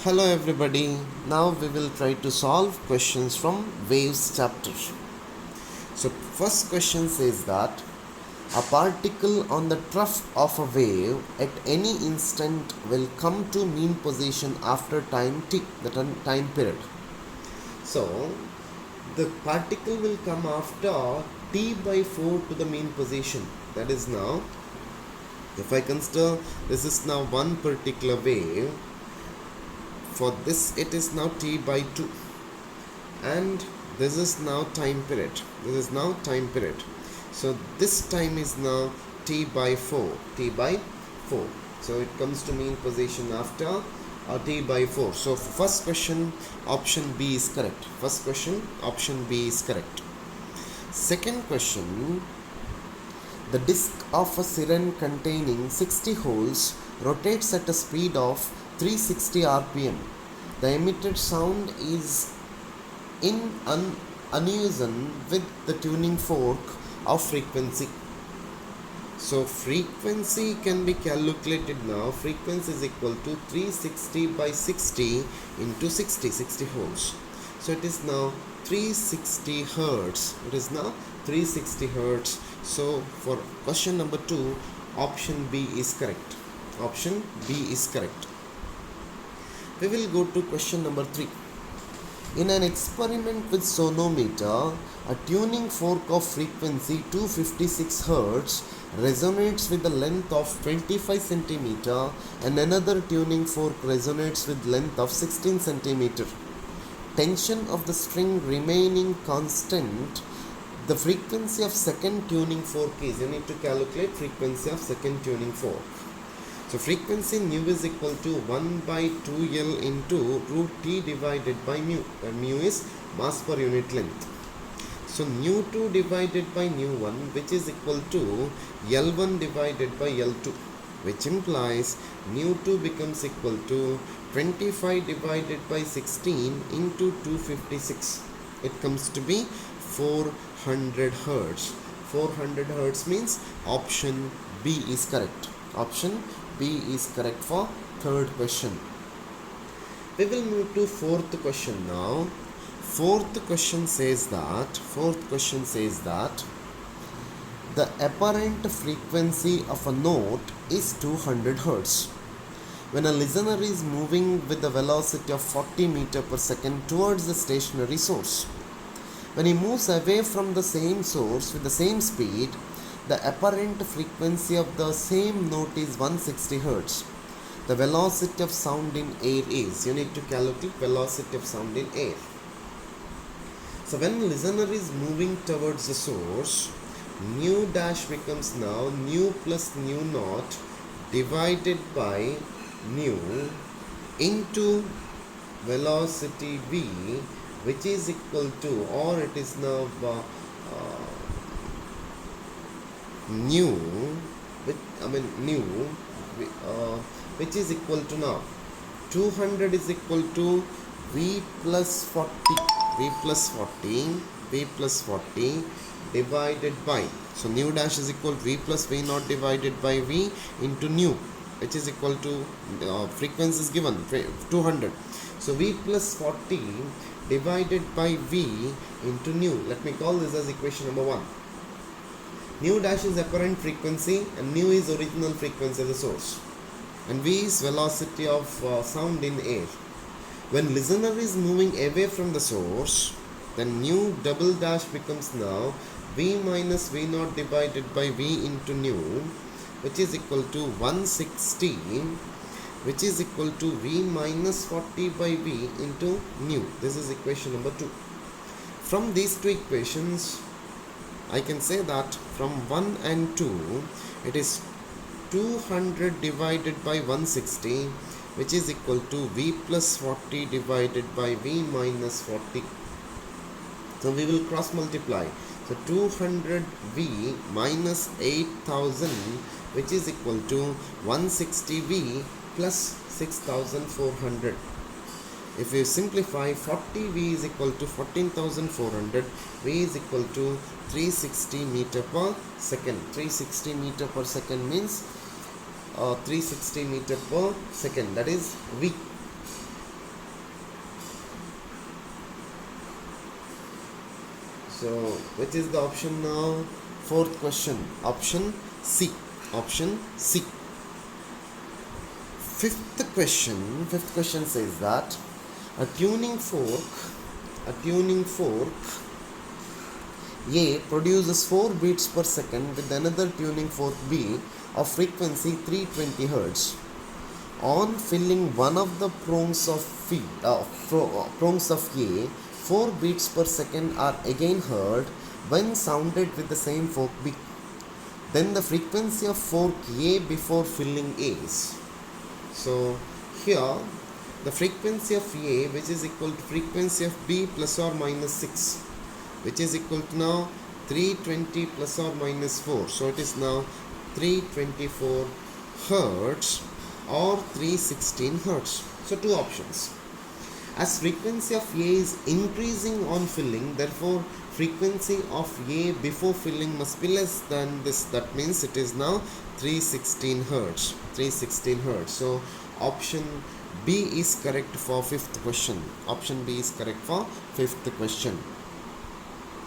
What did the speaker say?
Hello everybody. Now we will try to solve questions from waves chapter. So first question says that a particle on the trough of a wave at any instant will come to mean position after time t, the time period. So the particle will come after t by 4 to the mean position. That is now, if I consider this is now one particular wave, for this it is now t by 2, and this is now time period. So this time is now t by 4. So it comes to mean position after t by 4. So first question, option B is correct. Second question, the disc of a siren containing 60 holes rotates at a speed of 360 rpm. The emitted sound is in unison with the tuning fork of frequency. So frequency can be calculated now. Frequency is equal to 360 by 60 into 60 holes. So it is now 360 hertz. So for question number 2, option B is correct. We will go to question number 3. In an experiment with sonometer, a tuning fork of frequency 256 Hz resonates with the length of 25 cm and another tuning fork resonates with length of 16 cm. Tension of the string remaining constant, the frequency of second tuning fork is, you need to calculate frequency of second tuning fork. So frequency nu is equal to 1 by 2L into root T divided by mu, where mu is mass per unit length. So nu 2 divided by nu 1, which is equal to L1 divided by L2, which implies nu 2 becomes equal to 25 divided by 16 into 256. It comes to be 400 Hertz. 400 Hertz means option B is correct. Option B is correct for third question. We will move to fourth question now. Fourth question says that the apparent frequency of a note is 200 Hz. When a listener is moving with a velocity of 40 meter per second towards the stationary source, when he moves away from the same source with the same speed, the apparent frequency of the same note is 160 Hz. The velocity of sound in air is, you need to calculate velocity of sound in air. So when listener is moving towards the source, nu dash becomes now nu plus nu naught divided by nu into velocity v, which is equal to, or it is now nu, which is equal to now 200 is equal to v plus 40 divided by, so nu dash is equal to v plus v naught divided by v into nu, which is equal to frequency is given 200. So v plus 40 divided by v into nu. Let me call this as equation number 1. Nu dash is apparent frequency and nu is original frequency of the source, and v is velocity of sound in air. When listener is moving away from the source, then nu double dash becomes now v minus v naught divided by v into nu, which is equal to 160, which is equal to v minus 40 by v into nu. This is equation number 2. From these two equations, I can say that from 1 and 2, it is 200 divided by 160, which is equal to v plus 40 divided by v minus 40. So we will cross multiply. So 200v minus 8000, which is equal to 160v plus 6400. If you simplify, 40v is equal to 14,400, v is equal to 360 meter per second. 360 meter per second means 360 meter per second, that is v. So which is the option now? Fourth question, option C. Option C. Fifth question says that a tuning fork A produces 4 beats per second with another tuning fork B of frequency 320 Hz. On filling one of the prongs of A, 4 beats per second are again heard when sounded with the same fork B. Then the frequency of fork A before filling is. So here the frequency of A, which is equal to frequency of B plus or minus 6, which is equal to now 320 plus or minus 4. So it is now 324 Hertz or 316 Hertz. So two options. As frequency of A is increasing on filling, therefore frequency of A before filling must be less than this. That means it is now 316 Hertz. 316 Hertz. So option B is correct for fifth question. Option B is correct for fifth question.